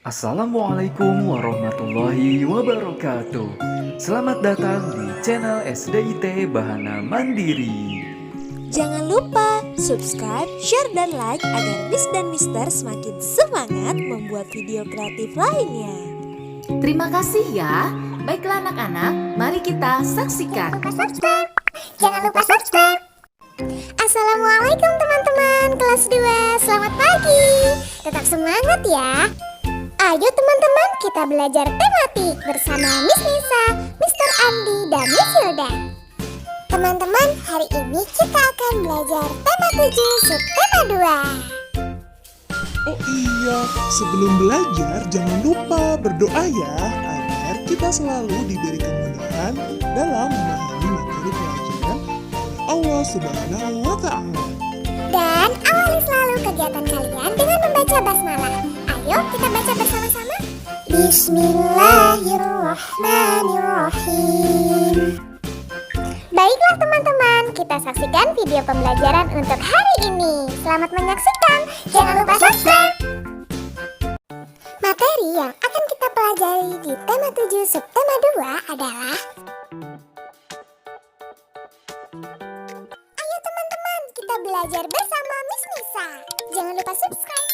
Assalamualaikum warahmatullahi wabarakatuh. Selamat datang di channel SDIT Bahana Mandiri. Jangan lupa subscribe, share, dan like agar Miss dan Mister semakin semangat membuat video kreatif lainnya. Terima kasih ya. Baiklah anak-anak, mari kita saksikan. Jangan lupa subscribe. Assalamualaikum teman-teman kelas 2. Selamat pagi. Tetap semangat ya. Ayo teman-teman, kita belajar tematik bersama Miss Nisa, Mr. Andi, dan Miss Hilda. Teman-teman, hari ini kita akan belajar tema 7 subtema 2. Oh iya, sebelum belajar jangan lupa berdoa ya, agar kita selalu diberi kemudahan dalam memahami materi pelajaran oleh Allah Subhanahu wa Ta'ala. Dan awali selalu kegiatan kalian dengan membaca basmalah. Ayo kita baca bersama-sama. Bismillahirrahmanirrahim. Baiklah teman-teman, kita saksikan video pembelajaran untuk hari ini. Selamat menyaksikan. Jangan lupa subscribe. Materi yang akan kita pelajari di tema 7 subtema 2 adalah Ayo teman-teman, kita belajar bersama Miss Nisa. Jangan lupa subscribe.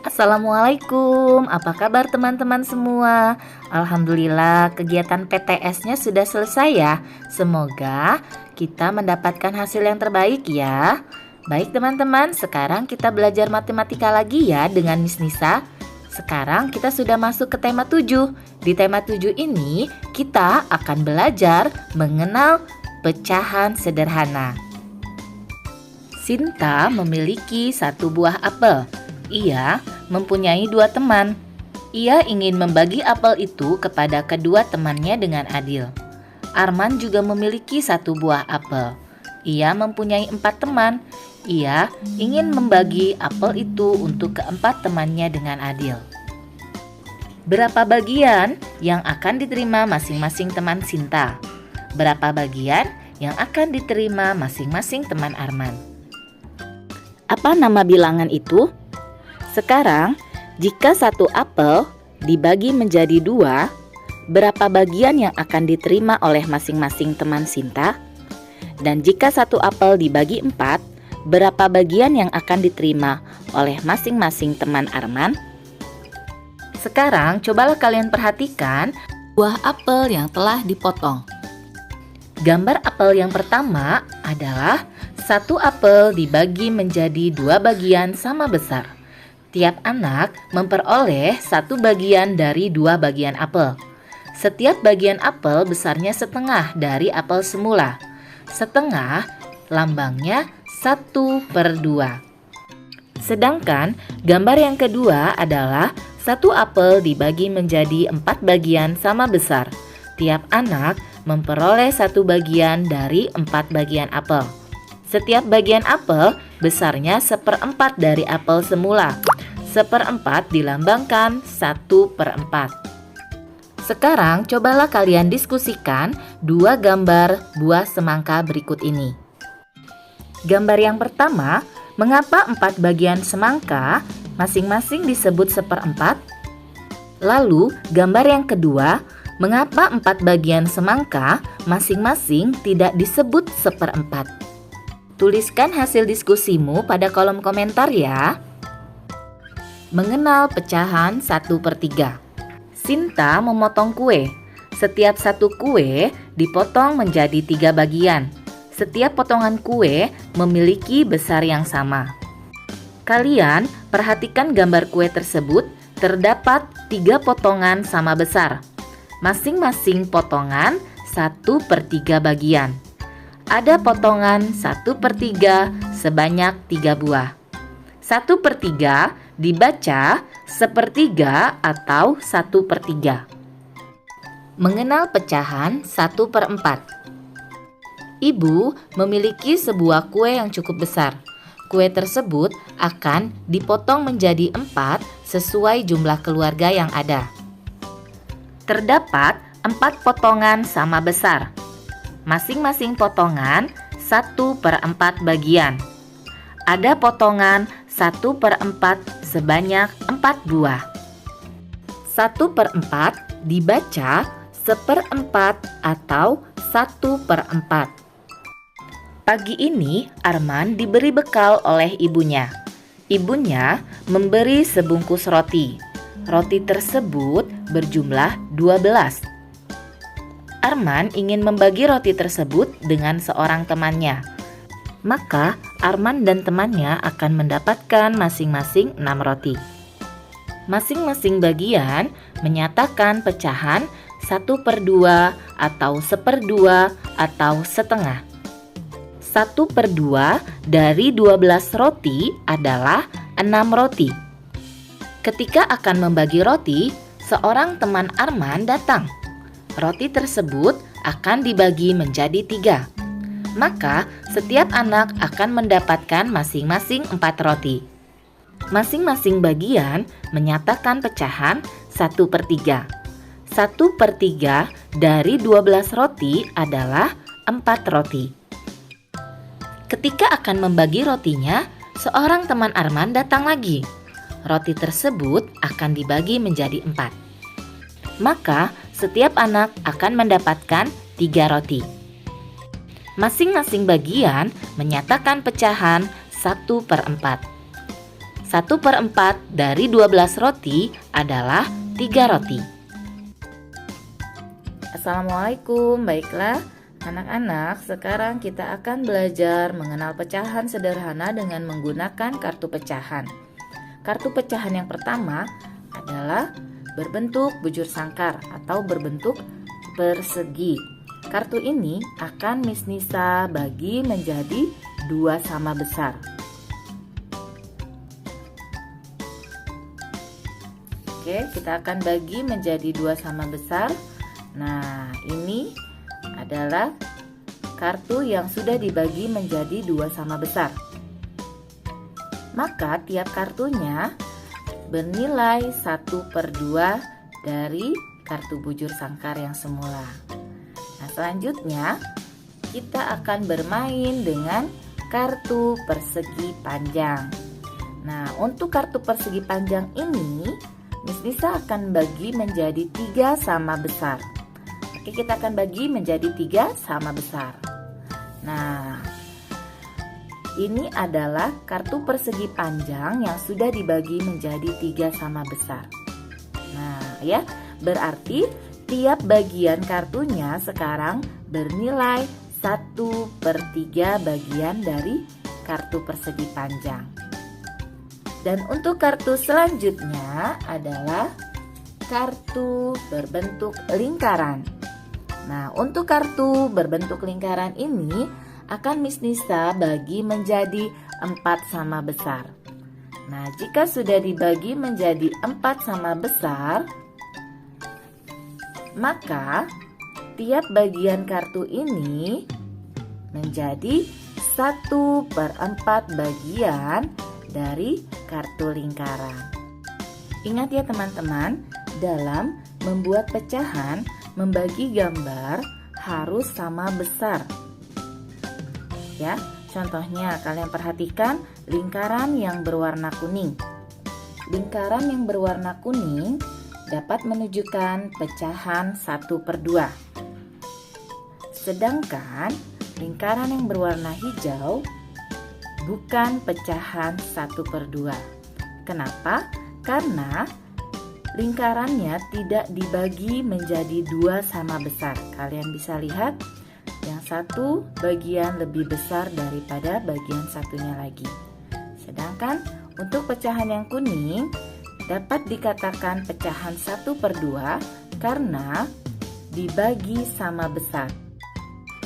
Assalamualaikum, apa kabar teman-teman semua? Alhamdulillah kegiatan PTS-nya sudah selesai ya. Semoga kita mendapatkan hasil yang terbaik ya. Baik teman-teman, sekarang kita belajar matematika lagi ya dengan Miss Nisa. Sekarang kita sudah masuk ke tema 7. Di tema 7 ini kita akan belajar mengenal pecahan sederhana. Sinta memiliki satu buah apel. Ia mempunyai dua teman. Ia ingin membagi apel itu kepada kedua temannya dengan adil. Arman juga memiliki satu buah apel. Ia mempunyai 4 teman. Ia ingin membagi apel itu untuk keempat temannya dengan adil. Berapa bagian yang akan diterima masing-masing teman Sinta? Berapa bagian yang akan diterima masing-masing teman Arman? Apa nama bilangan itu? Sekarang, jika satu apel dibagi menjadi 2, berapa bagian yang akan diterima oleh masing-masing teman Sinta? Dan jika satu apel dibagi 4, berapa bagian yang akan diterima oleh masing-masing teman Arman? Sekarang, cobalah kalian perhatikan buah apel yang telah dipotong. Gambar apel yang pertama adalah satu apel dibagi menjadi 2 bagian sama besar. Tiap anak memperoleh 1 bagian dari 2 bagian apel. Setiap bagian apel besarnya setengah dari apel semula. Setengah lambangnya 1/2. Sedangkan gambar yang kedua adalah satu apel dibagi menjadi 4 bagian sama besar. Tiap anak memperoleh 1 bagian dari 4 bagian apel. Setiap bagian apel besarnya 1/4 dari apel semula. 1/4 dilambangkan 1/4. Sekarang cobalah kalian diskusikan 2 gambar buah semangka berikut ini. Gambar yang pertama, mengapa 4 bagian semangka masing-masing disebut 1/4? Lalu gambar yang kedua, mengapa 4 bagian semangka masing-masing tidak disebut 1/4? Tuliskan hasil diskusimu pada kolom komentar ya. Mengenal pecahan 1/3. Sinta memotong kue. Setiap satu kue dipotong menjadi 3 bagian. Setiap potongan kue memiliki besar yang sama. Kalian perhatikan gambar kue tersebut, terdapat 3 potongan sama besar. Masing-masing potongan 1/3 bagian. Ada potongan 1/3 sebanyak 3 buah. 1/3 dibaca 1/3 atau 1/3. Mengenal pecahan 1/4. Ibu memiliki sebuah kue yang cukup besar. Kue tersebut akan dipotong menjadi 4 sesuai jumlah keluarga yang ada. Terdapat 4 potongan sama besar. Masing-masing potongan 1/4 bagian. Ada potongan 1/4 sebanyak 4 buah. 1/4 dibaca 1/4 atau 1/4. Pagi ini Arman diberi bekal oleh ibunya. Ibunya memberi sebungkus roti. Roti tersebut berjumlah 12. Arman ingin membagi roti tersebut dengan seorang temannya. Maka Arman dan temannya akan mendapatkan masing-masing 6 roti. Masing-masing bagian menyatakan pecahan 1/2 atau 1/2 atau setengah. 1/2 dari 12 roti adalah 6 roti. Ketika akan membagi roti, seorang teman Arman datang. Roti tersebut akan dibagi menjadi 3. Maka setiap anak akan mendapatkan masing-masing 4 roti. Masing-masing bagian menyatakan pecahan 1/3. 1/3 dari 12 roti adalah 4 roti. Ketika akan membagi rotinya, seorang teman Arman datang lagi. Roti tersebut akan dibagi menjadi 4. Maka setiap anak akan mendapatkan 3 roti. Masing-masing bagian menyatakan pecahan 1/4. 1/4 dari 12 roti adalah 3 roti. Assalamualaikum, baiklah anak-anak, sekarang kita akan belajar mengenal pecahan sederhana dengan menggunakan kartu pecahan. Kartu pecahan yang pertama adalah berbentuk bujur sangkar atau berbentuk persegi. Kartu ini akan Miss Nisa bagi menjadi 2 sama besar. Oke, kita akan bagi menjadi 2 sama besar. Nah, ini adalah kartu yang sudah dibagi menjadi 2 sama besar. Maka tiap kartunya bernilai 1/2 dari kartu bujur sangkar yang semula. Nah, selanjutnya kita akan bermain dengan kartu persegi panjang. Nah, untuk kartu persegi panjang ini, Miss Nisa akan bagi menjadi 3 sama besar. Oke, kita akan bagi menjadi 3 sama besar. Nah, ini adalah kartu persegi panjang yang sudah dibagi menjadi 3 sama besar. Nah, ya, berarti tiap bagian kartunya sekarang bernilai 1/3 bagian dari kartu persegi panjang. Dan untuk kartu selanjutnya adalah kartu berbentuk lingkaran. Nah, untuk kartu berbentuk lingkaran ini akan Miss Nisa bagi menjadi 4 sama besar. Nah, jika sudah dibagi menjadi 4 sama besar, maka tiap bagian kartu ini menjadi 1/4 bagian dari kartu lingkaran. Ingat ya teman-teman, dalam membuat pecahan, membagi gambar harus sama besar. Ya, contohnya kalian perhatikan lingkaran yang berwarna kuning. Lingkaran yang berwarna kuning dapat menunjukkan pecahan 1/2. Sedangkan lingkaran yang berwarna hijau bukan pecahan 1/2. Kenapa? Karena lingkarannya tidak dibagi menjadi 2 sama besar. Kalian bisa lihat yang satu bagian lebih besar daripada bagian satunya lagi. Sedangkan untuk pecahan yang kuning dapat dikatakan pecahan 1/2 karena dibagi sama besar.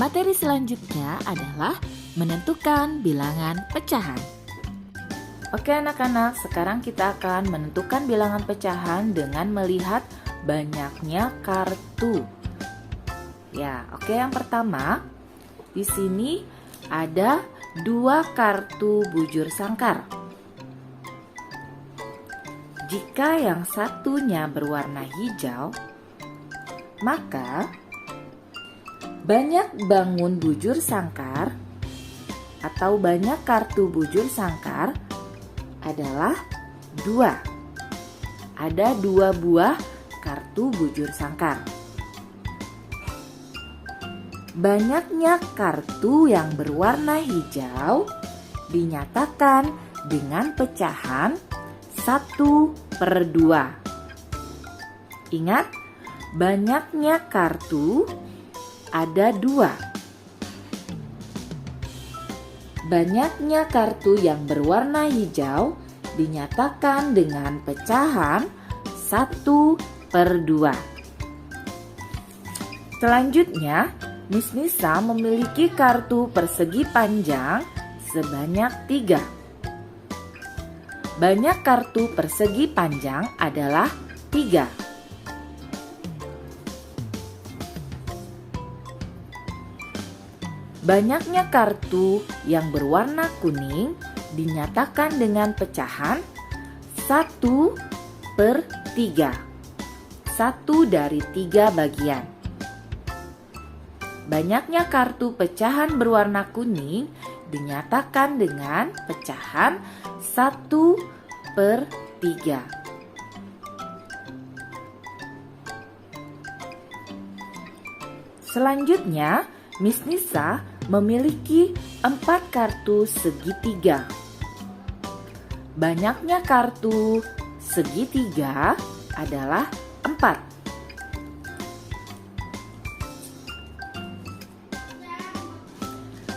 Materi selanjutnya adalah menentukan bilangan pecahan. Oke anak-anak, sekarang kita akan menentukan bilangan pecahan dengan melihat banyaknya kartu. Ya, oke, yang pertama di sini ada 2 kartu bujur sangkar. Jika yang satunya berwarna hijau, maka banyak bangun bujur sangkar atau banyak kartu bujur sangkar adalah 2. Ada 2 buah kartu bujur sangkar. Banyaknya kartu yang berwarna hijau dinyatakan dengan pecahan 1/2. Ingat, banyaknya kartu ada 2. Banyaknya kartu yang berwarna hijau dinyatakan dengan pecahan 1/2. Selanjutnya, Miss Nisa memiliki kartu persegi panjang sebanyak 3. Banyak kartu persegi panjang adalah 3. Banyaknya kartu yang berwarna kuning dinyatakan dengan pecahan 1/3. 1 dari 3 bagian. Banyaknya kartu pecahan berwarna kuning dinyatakan dengan pecahan 1/3. Selanjutnya, Miss Nisa memiliki 4 kartu segitiga. Banyaknya kartu segitiga adalah 4.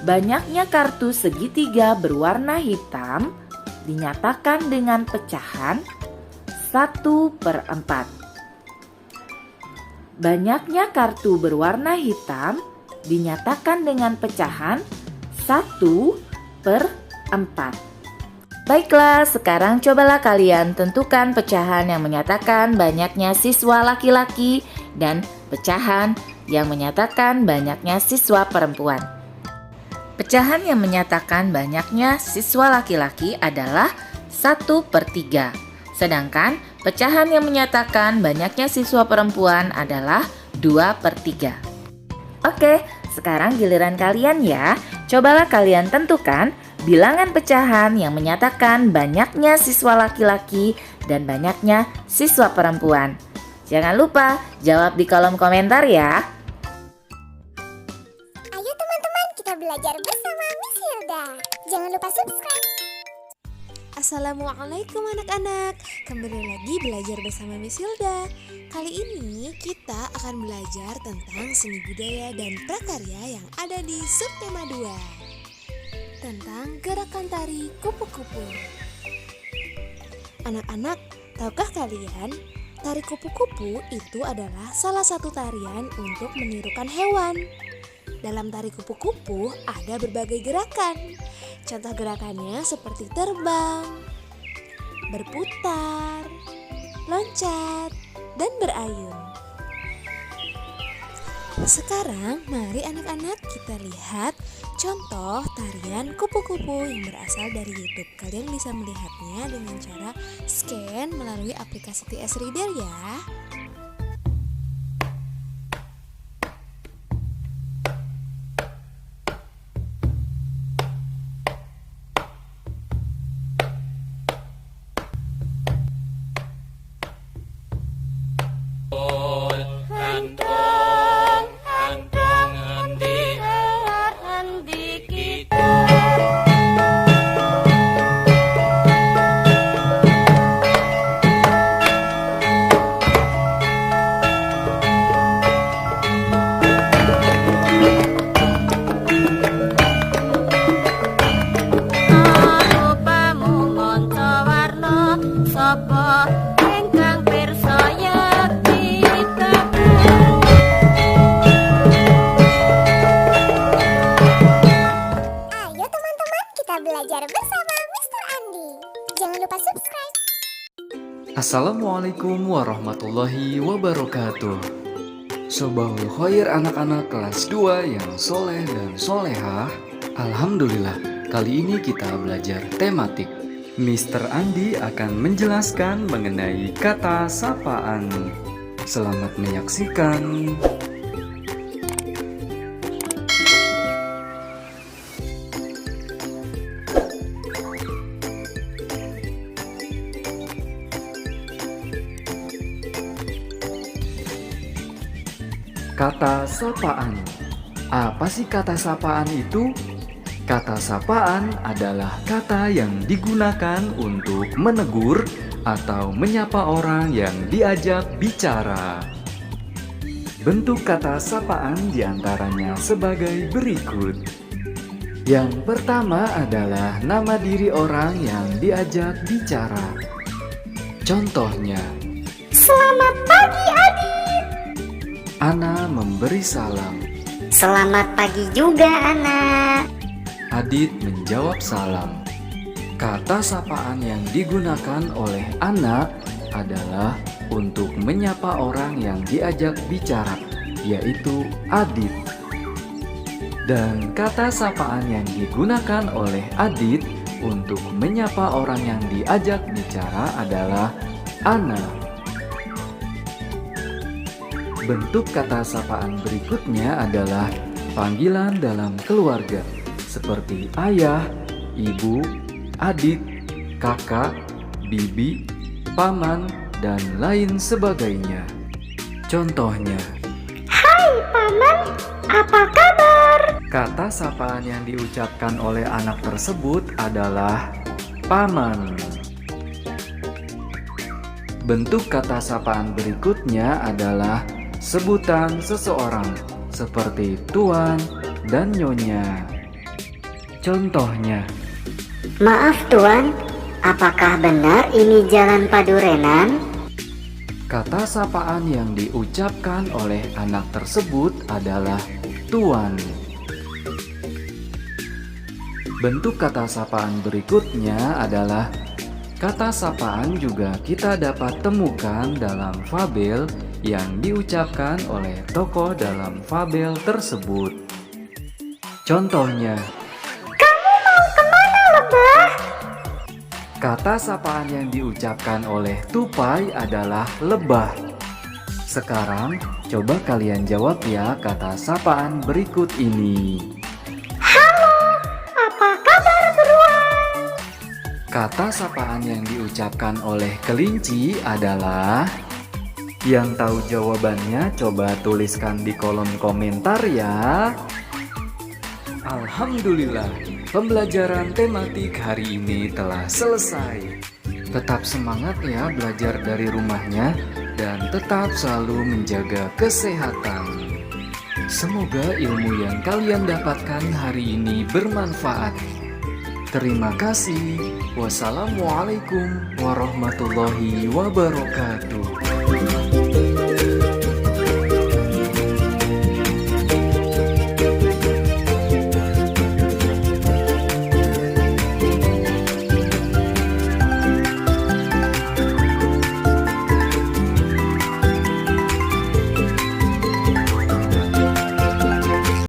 Banyaknya kartu segitiga berwarna hitam dinyatakan dengan pecahan 1/4. Banyaknya kartu berwarna hitam dinyatakan dengan pecahan 1/4. Baiklah, sekarang cobalah kalian tentukan pecahan yang menyatakan banyaknya siswa laki-laki dan pecahan yang menyatakan banyaknya siswa perempuan. Pecahan yang menyatakan banyaknya siswa laki-laki adalah 1/3. Sedangkan pecahan yang menyatakan banyaknya siswa perempuan adalah 2/3. Oke, sekarang giliran kalian ya. Cobalah kalian tentukan bilangan pecahan yang menyatakan banyaknya siswa laki-laki dan banyaknya siswa perempuan. Jangan lupa jawab di kolom komentar ya. Ayo teman-teman, kita belajar bersama Miss Hilda. Jangan lupa subscribe. Assalamualaikum anak-anak. Kembali lagi belajar bersama Miss Hilda. Kali ini kita akan belajar tentang seni budaya dan prakarya yang ada di subtema 2 tentang gerakan tari kupu-kupu. Anak-anak, tahukah kalian tari kupu-kupu itu adalah salah satu tarian untuk menirukan hewan. Dalam tari kupu-kupu ada berbagai gerakan. Contoh gerakannya seperti terbang, berputar, loncat, dan berayun. Sekarang mari anak-anak kita lihat contoh tarian kupu-kupu yang berasal dari YouTube. Kalian bisa melihatnya dengan cara scan melalui aplikasi TS Reader ya. Belajar bersama Mr. Andi. Jangan lupa subscribe. Assalamualaikum warahmatullahi wabarakatuh. Sobahul Khair anak-anak kelas 2 yang soleh dan solehah. Alhamdulillah, kali ini kita belajar tematik. Mr. Andi akan menjelaskan mengenai kata sapaan. Selamat menyaksikan. Kata sapaan. Apa sih kata sapaan itu? Kata sapaan adalah kata yang digunakan untuk menegur atau menyapa orang yang diajak bicara. Bentuk kata sapaan diantaranya sebagai berikut. Yang pertama adalah nama diri orang yang diajak bicara. Contohnya, Selamat pagi Adit. Ana memberi salam. Selamat pagi juga Ana. Adit menjawab salam. Kata sapaan yang digunakan oleh Ana adalah untuk menyapa orang yang diajak bicara, yaitu Adit. Dan kata sapaan yang digunakan oleh Adit untuk menyapa orang yang diajak bicara adalah Ana. Bentuk kata sapaan berikutnya adalah panggilan dalam keluarga, seperti ayah, ibu, adik, kakak, bibi, paman, dan lain sebagainya. Contohnya, Hai Paman, apa kabar? kata sapaan yang diucapkan oleh anak tersebut adalah paman. Bentuk kata sapaan berikutnya adalah sebutan seseorang, seperti tuan dan nyonya. Contohnya, Maaf Tuan, apakah benar ini Jalan Padurenan? kata sapaan yang diucapkan oleh anak tersebut adalah tuan. Bentuk kata sapaan berikutnya adalah kata sapaan juga kita dapat temukan dalam fabel yang diucapkan oleh tokoh dalam fabel tersebut. Contohnya, Kamu mau kemana Lebah? kata sapaan yang diucapkan oleh tupai adalah lebah. Sekarang, coba kalian jawab ya kata sapaan berikut ini. Halo, apa kabar beruang? Kata sapaan yang diucapkan oleh kelinci adalah... Yang tahu jawabannya coba tuliskan di kolom komentar ya. Alhamdulillah, pembelajaran tematik hari ini telah selesai. Tetap semangat ya belajar dari rumahnya dan tetap selalu menjaga kesehatan. Semoga ilmu yang kalian dapatkan hari ini bermanfaat. Terima kasih. Wassalamualaikum warahmatullahi wabarakatuh.